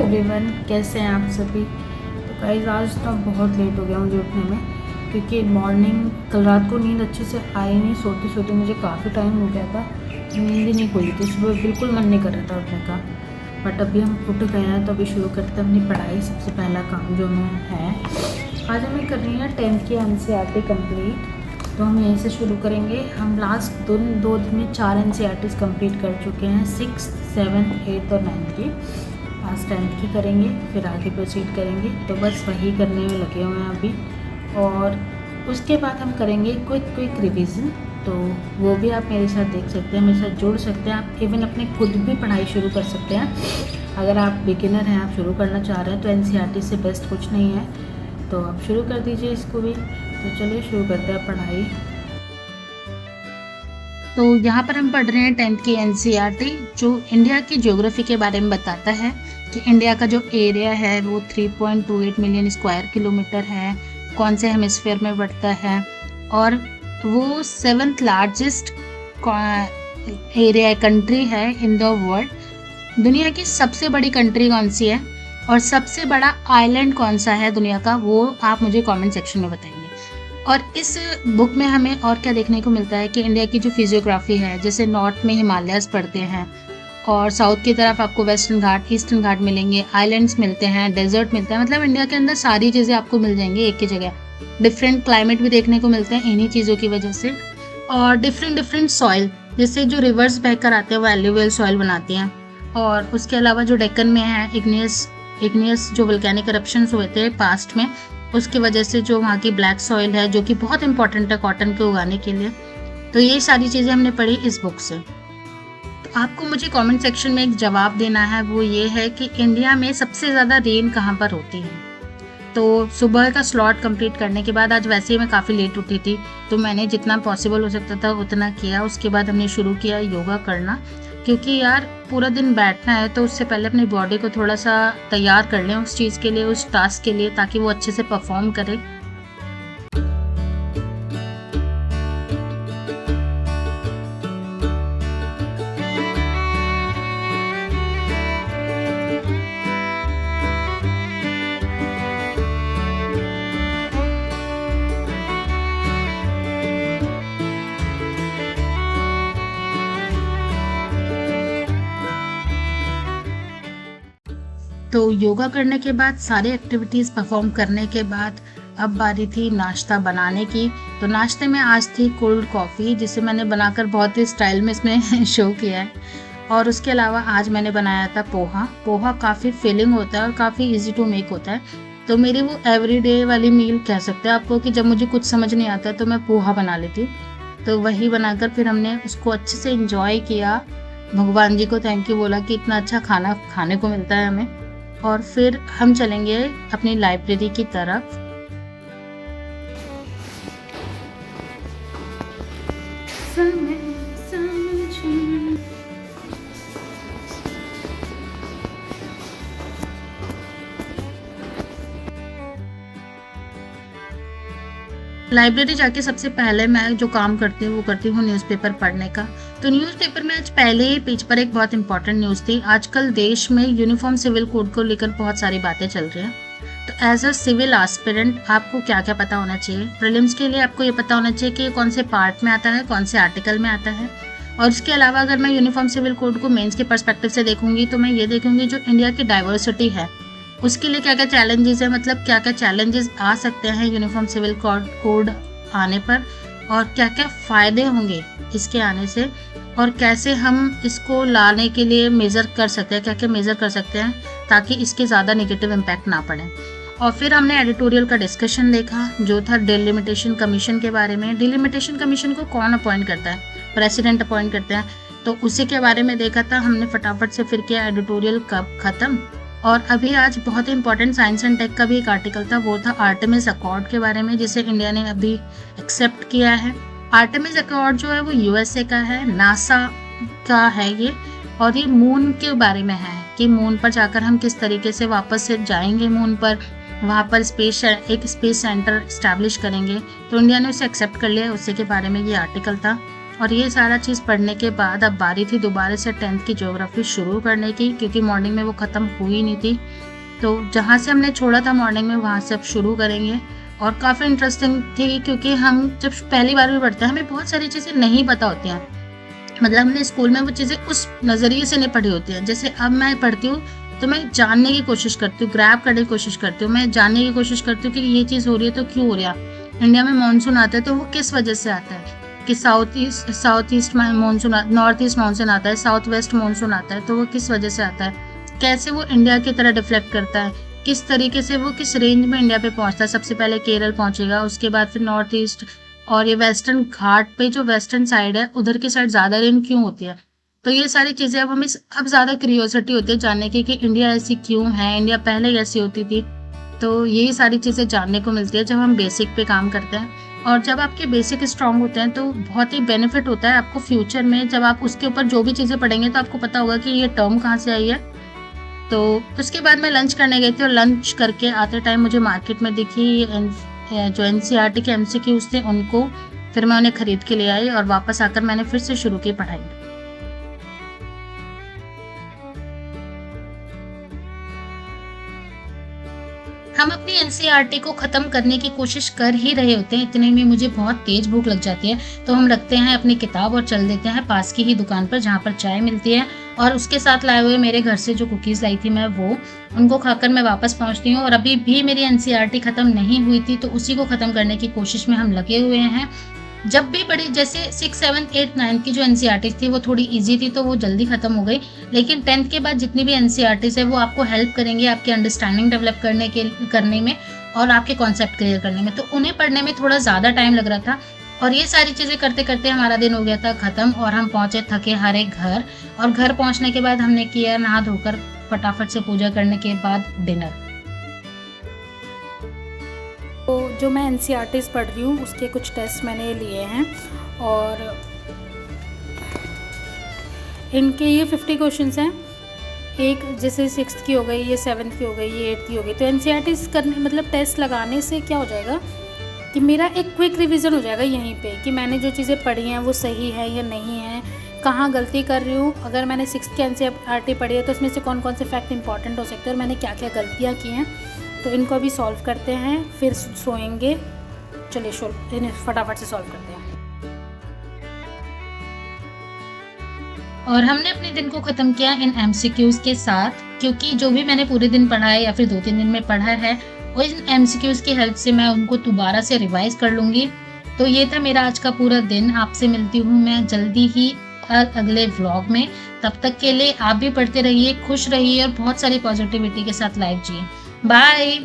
Everyone, कैसे हैं आप सभी। तो गाइस आज तो बहुत लेट हो गया मुझे उठने में, क्योंकि मॉर्निंग कल रात को नींद अच्छे से आई नहीं। सोते सोते मुझे काफ़ी टाइम हो गया था, नींद ही नहीं खुली थी। सुबह बिल्कुल मन नहीं कर रहा था उठने का। बट अभी हम उठ गए हैं तो अभी शुरू करते हैं अपनी पढ़ाई। सबसे पहला काम जो हमें है, आज हमें करनी है 10th की NCERT कंप्लीट। तो हम यहीं से शुरू करेंगे। हम लास्ट दो दिन में 4 NCERTs कंप्लीट कर चुके हैं, 6th, 7th, 8th और 9th की। आज 10th की करेंगे, फिर आगे प्रोसीड करेंगे। तो बस वही करने में लगे हुए हैं अभी। और उसके बाद हम करेंगे क्विक रिवीजन। तो वो भी आप मेरे साथ देख सकते हैं, मेरे साथ जुड़ सकते हैं। आप इवन अपने खुद भी पढ़ाई शुरू कर सकते हैं। अगर आप बिगिनर हैं, आप शुरू करना चाह रहे हैं, तो NCERT से बेस्ट कुछ नहीं है। तो आप शुरू कर दीजिए इसको भी। तो चलिए शुरू करते हैं पढ़ाई। तो यहाँ पर हम पढ़ रहे हैं 10th की NCERT, जो इंडिया की ज्योग्राफी के बारे में बताता है कि इंडिया का जो एरिया है वो 3.28 मिलियन स्क्वायर किलोमीटर है, कौन से हेमिस्फीयर में बढ़ता है, और वो 7th लार्जेस्ट एरिया कंट्री है इन द वर्ल्ड। दुनिया की सबसे बड़ी कंट्री कौन सी है और सबसे बड़ा आइलैंड कौन सा है दुनिया का, वो आप मुझे कमेंट सेक्शन में बताएंगे। और इस बुक में हमें और क्या देखने को मिलता है कि इंडिया की जो फिजियोग्राफी है, जैसे नॉर्थ में हिमालयस पड़ते हैं और साउथ की तरफ आपको वेस्टर्न घाट, ईस्टर्न घाट मिलेंगे, आइलैंड्स मिलते हैं, डेजर्ट मिलता है। मतलब इंडिया के अंदर सारी चीज़ें आपको मिल जाएंगी एक ही जगह। डिफरेंट क्लाइमेट भी देखने को मिलते हैं इन्हीं चीज़ों की वजह से। और डिफरेंट सॉइल, जैसे जो रिवर्स बहकर आते हैं वो एल्यूवियल सॉइल बनाती हैं। और उसके अलावा जो डेक्कन में है, इग्नियस जो वोल्केनिक eruptions हुए थे पास्ट में, उसकी वजह से जो वहाँ की ब्लैक सॉइल है, जो कि बहुत इंपॉर्टेंट है कॉटन को उगाने के लिए। तो ये सारी चीज़ें हमने पढ़ी इस बुक से। तो आपको मुझे कमेंट सेक्शन में एक जवाब देना है, वो ये है कि इंडिया में सबसे ज़्यादा रेन कहाँ पर होती है। तो सुबह का स्लॉट कंप्लीट करने के बाद, आज वैसे ही मैं काफ़ी लेट उठी थी, तो मैंने जितना पॉसिबल हो सकता था उतना किया। उसके बाद हमने शुरू किया योगा करना, क्योंकि यार पूरा दिन बैठना है, तो उससे पहले अपनी बॉडी को थोड़ा सा तैयार कर लें उस चीज़ के लिए, उस टास्क के लिए, ताकि वो अच्छे से परफॉर्म करे। तो योगा करने के बाद, सारे एक्टिविटीज़ परफॉर्म करने के बाद, अब बारी थी नाश्ता बनाने की। तो नाश्ते में आज थी कोल्ड कॉफ़ी, जिसे मैंने बनाकर बहुत ही स्टाइल में इसमें शो किया है। और उसके अलावा आज मैंने बनाया था पोहा। पोहा काफ़ी फिलिंग होता है और काफ़ी इजी टू मेक होता है। तो मेरी वो एवरीडे वाली मील कह सकते हैं आपको, कि जब मुझे कुछ समझ नहीं आता तो मैं पोहा बना लेती हूँ। तो वही बनाकर फिर हमने उसको अच्छे से इंजॉय किया। भगवान जी को थैंक यू बोला कि इतना अच्छा खाना खाने को मिलता है हमें। और फिर हम चलेंगे अपनी लाइब्रेरी की तरफ। लाइब्रेरी जाके सबसे पहले मैं जो काम करती हूँ वो करती हूँ न्यूज़पेपर पढ़ने का। तो न्यूज़पेपर में आज पहले ही पेज पर एक बहुत इंपॉर्टेंट न्यूज़ थी। आजकल देश में यूनिफॉर्म सिविल कोड को लेकर बहुत सारी बातें चल रही हैं। तो एज अ सिविल एस्पिरेंट आपको क्या क्या पता होना चाहिए। प्रीलिम्स के लिए आपको ये पता होना चाहिए कि कौन से पार्ट में आता है, कौन से आर्टिकल में आता है। और उसके अलावा अगर मैं यूनिफॉर्म सिविल कोड को मेंस के पर्सपेक्टिव से देखूंगी, तो मैं ये देखूंगी जो इंडिया की डाइवर्सिटी है उसके लिए क्या क्या चैलेंजेस है, मतलब क्या क्या चैलेंजेस आ सकते हैं यूनिफॉर्म सिविल कोड आने पर, और क्या क्या फ़ायदे होंगे इसके आने से, और कैसे हम इसको लाने के लिए मेज़र कर सकते हैं, क्या क्या मेज़र कर सकते हैं ताकि इसके ज़्यादा नेगेटिव इम्पैक्ट ना पड़े। और फिर हमने एडिटोरियल का डिस्कशन देखा, जो था डिलिमिटेशन कमीशन के बारे में। डिलिमिटेशन कमीशन को कौन अपॉइंट करता है, प्रेसिडेंट अपॉइंट करते हैं। तो उसी के बारे में देखा था हमने फटाफट से। फिर किया एडिटोरियल कब ख़त्म। और अभी आज बहुत ही इंपॉर्टेंट साइंस एंड टेक का भी एक आर्टिकल था, वो था आर्टेमिस अकॉर्ड के बारे में, जिसे इंडिया ने अभी एक्सेप्ट किया है। आर्टेमिस अकॉर्ड जो है वो USA का है, नासा का है ये। और ये मून के बारे में है कि मून पर जाकर हम किस तरीके से वापस से जाएंगे मून पर, वहाँ पर स्पेस सेंटर इस्टेब्लिश करेंगे। तो इंडिया ने उसे एक्सेप्ट कर लिया, उसी के बारे में ये आर्टिकल था। और ये सारा चीज़ पढ़ने के बाद अब बारी थी दोबारा से 10th की ज्योग्राफी शुरू करने की, क्योंकि मॉर्निंग में वो ख़त्म हुई नहीं थी। तो जहाँ से हमने छोड़ा था मॉर्निंग में वहाँ से अब शुरू करेंगे। और काफ़ी इंटरेस्टिंग थी, क्योंकि हम जब पहली बार भी पढ़ते हैं हमें बहुत सारी चीज़ें नहीं पता होती हैं। मतलब हमने स्कूल में वो चीज़ें उस नज़रिए से नहीं पढ़ी होती हैं। जैसे अब मैं पढ़ती हूँ तो मैं जानने की कोशिश करती हूँ, ग्रैब करने की कोशिश करती हूँ, मैं जानने की कोशिश करती हूँ कि ये चीज़ हो रही है तो क्यों हो रहा है। इंडिया में मानसून आता है तो वो किस वजह से आता है, कि south east monsoon, north east monsoon आता है, साउथ वेस्ट मानसून आता है, तो वो किस वजह से आता है, कैसे वो इंडिया की तरह डिफ्लेक्ट करता है, किस तरीके से वो किस रेंज में इंडिया पे पहुंचता है। सबसे पहले केरल पहुंचेगा, उसके बाद फिर नॉर्थ ईस्ट, और ये वेस्टर्न घाट पे जो वेस्टर्न साइड है उधर की साइड ज़्यादा रेन क्यों होती है। तो ये सारी चीज़ें अब अब ज़्यादा क्यूरियोसिटी होती है जानने की कि इंडिया ऐसी क्यों है, इंडिया पहले कैसी होती थी। तो यही सारी चीज़ें जानने को मिलती है जब हम बेसिक पे काम करते हैं। और जब आपके बेसिक स्ट्रांग होते हैं तो बहुत ही बेनिफिट होता है आपको फ्यूचर में, जब आप उसके ऊपर जो भी चीज़ें पढ़ेंगे तो आपको पता होगा कि ये टर्म कहाँ से आई है। तो उसके बाद मैं लंच करने गई थी, और लंच करके आते टाइम मुझे मार्केट में दिखी जो एनसीईआरटी के एमसीक्यूज थे उनको, फिर मैं उन्हें खरीद के ले आई और वापस आकर मैंने फिर से शुरू की पढ़ाई। हम अपनी एनसीईआरटी को ख़त्म करने की कोशिश कर ही रहे होते हैं, इतने में मुझे बहुत तेज़ भूख लग जाती है, तो हम रखते हैं अपनी किताब और चल देते हैं पास की ही दुकान पर जहाँ पर चाय मिलती है, और उसके साथ लाए हुए मेरे घर से जो कुकीज़ लाई थी मैं वो, उनको खाकर मैं वापस पहुँचती हूँ। और अभी भी मेरी एनसीईआरटी ख़त्म नहीं हुई थी, तो उसी को ख़त्म करने की कोशिश में हम लगे हुए हैं। जब भी बड़ी जैसे 6, 7, 8, 9 की जो एनसीईआरटी थी वो थोड़ी ईज़ी थी तो वो जल्दी ख़त्म हो गई। लेकिन 10th के बाद जितनी भी एनसीईआरटीज़ है वो आपको हेल्प करेंगे आपकी अंडरस्टैंडिंग डेवलप करने में और आपके कॉन्सेप्ट क्लियर करने में। तो उन्हें पढ़ने में थोड़ा ज़्यादा टाइम लग रहा था, और ये सारी चीज़ें करते-करते हमारा दिन हो गया था ख़त्म, और हम पहुँचे थके-हारे घर। और घर पहुँचने के बाद हमने किया नहा धोकर फटाफट से पूजा करने के बाद डिनर। तो जो मैं एनसीईआरटीज़ पढ़ रही हूँ उसके कुछ टेस्ट मैंने लिए हैं, और इनके ये 50 क्वेश्चंस हैं। एक जैसे 6th की हो गई, ये 7th की हो गई, ये 8th की हो गई। तो एनसीईआरटीज़ करने मतलब टेस्ट लगाने से क्या हो जाएगा कि मेरा एक क्विक रिवीजन हो जाएगा यहीं पे, कि मैंने जो चीज़ें पढ़ी हैं वो सही है या नहीं है, कहाँ गलती कर रही हूँ। अगर मैंने 6th की एनसीईआरटी पढ़ी है तो उसमें से कौन कौन से फैक्ट इंपॉर्टेंट हो सकते हैं और मैंने क्या क्या गलतियाँ की हैं। तो इनको अभी सॉल्व करते हैं, फिर सोएंगे। चलिए इन्हें फटाफट से सॉल्व करते हैं। और हमने अपने दिन को ख़त्म किया इन एमसीक्यूज़ के साथ, क्योंकि जो भी मैंने पूरे दिन पढ़ा है या फिर 2-3 दिन में पढ़ा है, वो इन एमसीक्यूज़ की हेल्प से मैं उनको दोबारा से रिवाइज़ कर लूँगी। तो ये था मेरा आज का पूरा दिन। आपसे मिलती हूँ मैं जल्दी ही अगले व्लॉग में। तब तक के लिए आप भी पढ़ते रहिए, खुश रहिए और बहुत सारी पॉजिटिविटी के साथ लाइफ जिए। बाय।